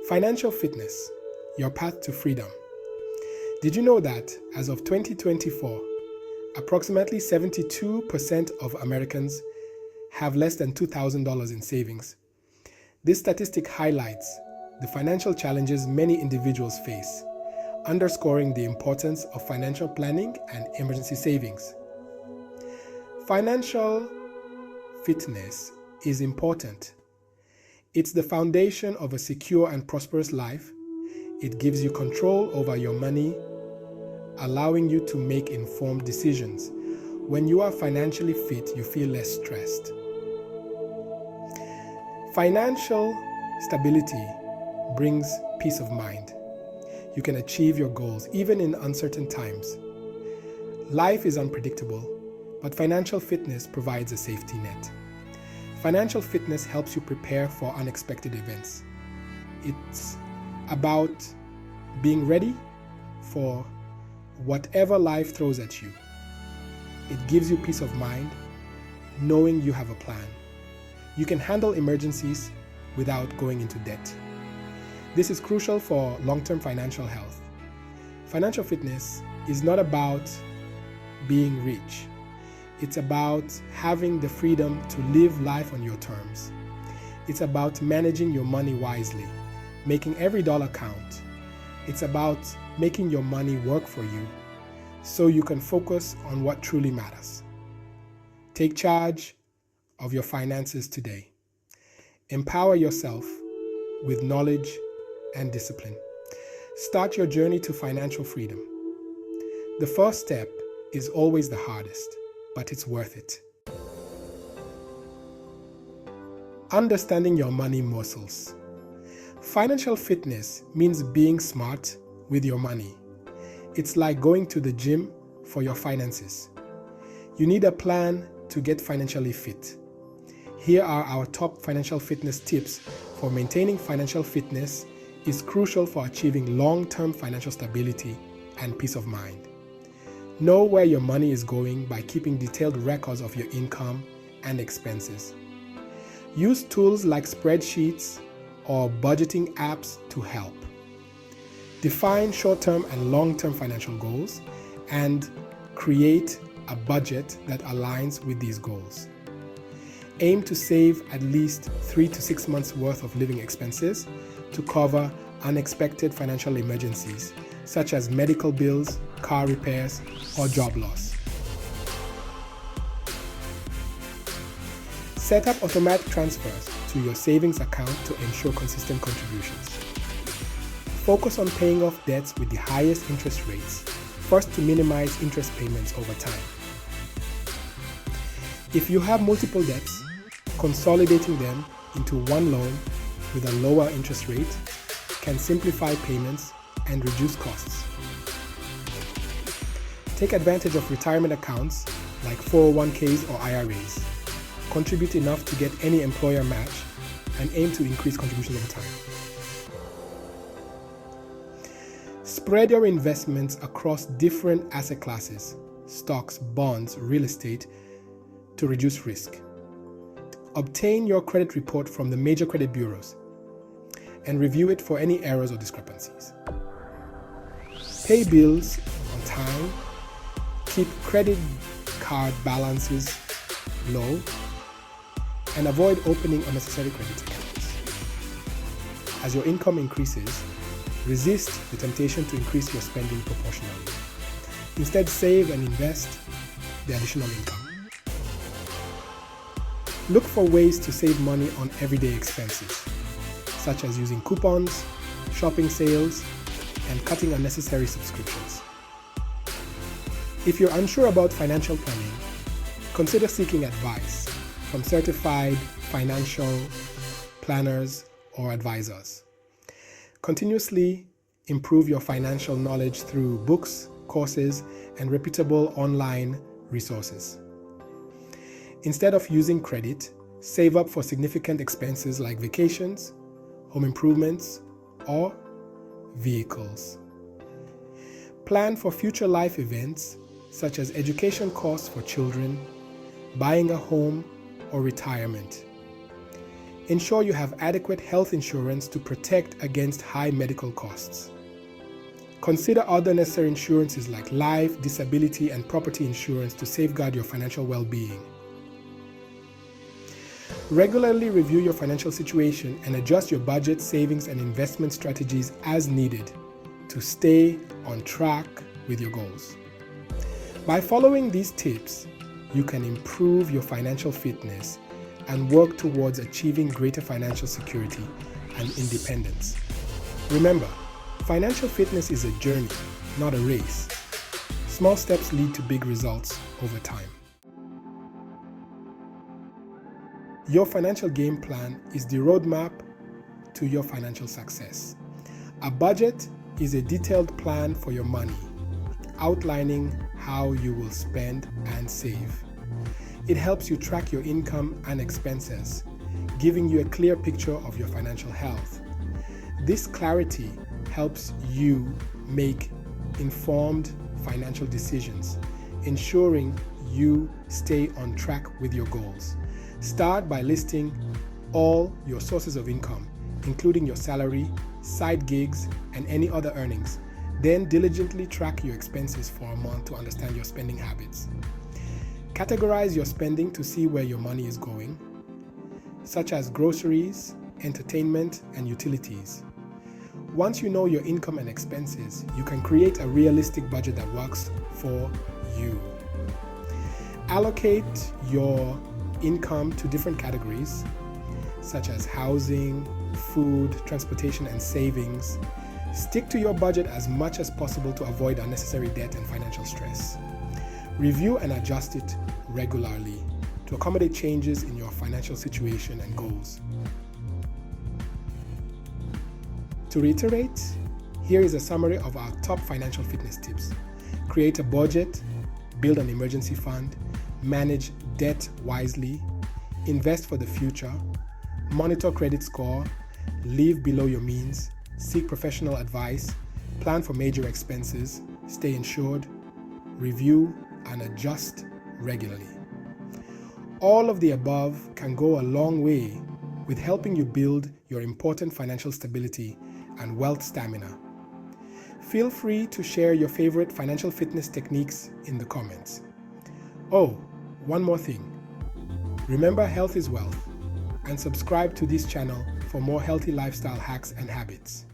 Financial fitness, your path to freedom. Did you know that as of 2024, approximately 72% of Americans have less than $2,000 in savings? This statistic highlights the financial challenges many individuals face, underscoring the importance of financial planning and emergency savings. Financial fitness is important. It's the foundation of a secure and prosperous life. It gives you control over your money, allowing you to make informed decisions. When you are financially fit, you feel less stressed. Financial stability brings peace of mind. You can achieve your goals even in uncertain times. Life is unpredictable, but financial fitness provides a safety net. Financial fitness helps you prepare for unexpected events. It's about being ready for whatever life throws at you. It gives you peace of mind, knowing you have a plan. You can handle emergencies without going into debt. This is crucial for long-term financial health. Financial fitness is not about being rich. It's about having the freedom to live life on your terms. It's about managing your money wisely, making every dollar count. It's about making your money work for you so you can focus on what truly matters. Take charge of your finances today. Empower yourself with knowledge and discipline. Start your journey to financial freedom. The first step is always the hardest, but it's worth it. Understanding your money muscles. Financial fitness means being smart with your money. It's like going to the gym for your finances. You need a plan to get financially fit. Here are our top financial fitness tips for maintaining financial fitness is crucial for achieving long-term financial stability and peace of mind. Know where your money is going by keeping detailed records of your income and expenses. Use tools like spreadsheets or budgeting apps to help. Define short-term and long-term financial goals and create a budget that aligns with these goals. Aim to save at least 3 to 6 months worth of living expenses to cover unexpected financial emergencies such as medical bills, car repairs, or job loss. Set up automatic transfers to your savings account to ensure consistent contributions. Focus on paying off debts with the highest interest rates, first to minimize interest payments over time. If you have multiple debts, consolidating them into one loan with a lower interest rate can simplify payments and reduce costs. Take advantage of retirement accounts like 401ks or IRAs. Contribute enough to get any employer match and aim to increase contributions over time. Spread your investments across different asset classes, stocks, bonds, real estate, to reduce risk. Obtain your credit report from the major credit bureaus and review it for any errors or discrepancies. Pay bills on time, keep credit card balances low, and avoid opening unnecessary credit accounts. As your income increases, resist the temptation to increase your spending proportionally. Instead, save and invest the additional income. Look for ways to save money on everyday expenses, such as using coupons, shopping sales, and cutting unnecessary subscriptions. If you're unsure about financial planning, consider seeking advice from certified financial planners or advisors. Continuously improve your financial knowledge through books, courses, and reputable online resources. Instead of using credit, save up for significant expenses like vacations, home improvements, or vehicles. Plan for future life events such as education costs for children, buying a home, or retirement. Ensure you have adequate health insurance to protect against high medical costs. Consider other necessary insurances like life, disability, and property insurance to safeguard your financial well-being. Regularly review your financial situation and adjust your budget, savings, and investment strategies as needed to stay on track with your goals. By following these tips, you can improve your financial fitness and work towards achieving greater financial security and independence. Remember, financial fitness is a journey, not a race. Small steps lead to big results over time. Your financial game plan is the roadmap to your financial success. A budget is a detailed plan for your money, outlining how you will spend and save. It helps you track your income and expenses, giving you a clear picture of your financial health. This clarity helps you make informed financial decisions, ensuring you stay on track with your goals. Start by listing all your sources of income, including your salary, side gigs, and any other earnings. Then diligently track your expenses for a month to understand your spending habits. Categorize your spending to see where your money is going, such as groceries, entertainment, and utilities. Once you know your income and expenses, you can create a realistic budget that works for you. Allocate your income to different categories, such as housing, food, transportation, and savings. Stick to your budget as much as possible to avoid unnecessary debt and financial stress. Review and adjust it regularly to accommodate changes in your financial situation and goals. To reiterate, here is a summary of our top financial fitness tips. Create a budget, build an emergency fund, manage debt wisely, invest for the future, monitor credit score, live below your means, seek professional advice, plan for major expenses, stay insured, review and adjust regularly. All of the above can go a long way with helping you build your important financial stability and wealth stamina. Feel free to share your favorite financial fitness techniques in the comments. Oh, one more thing. Remember, health is wealth, and subscribe to this channel for more healthy lifestyle hacks and habits.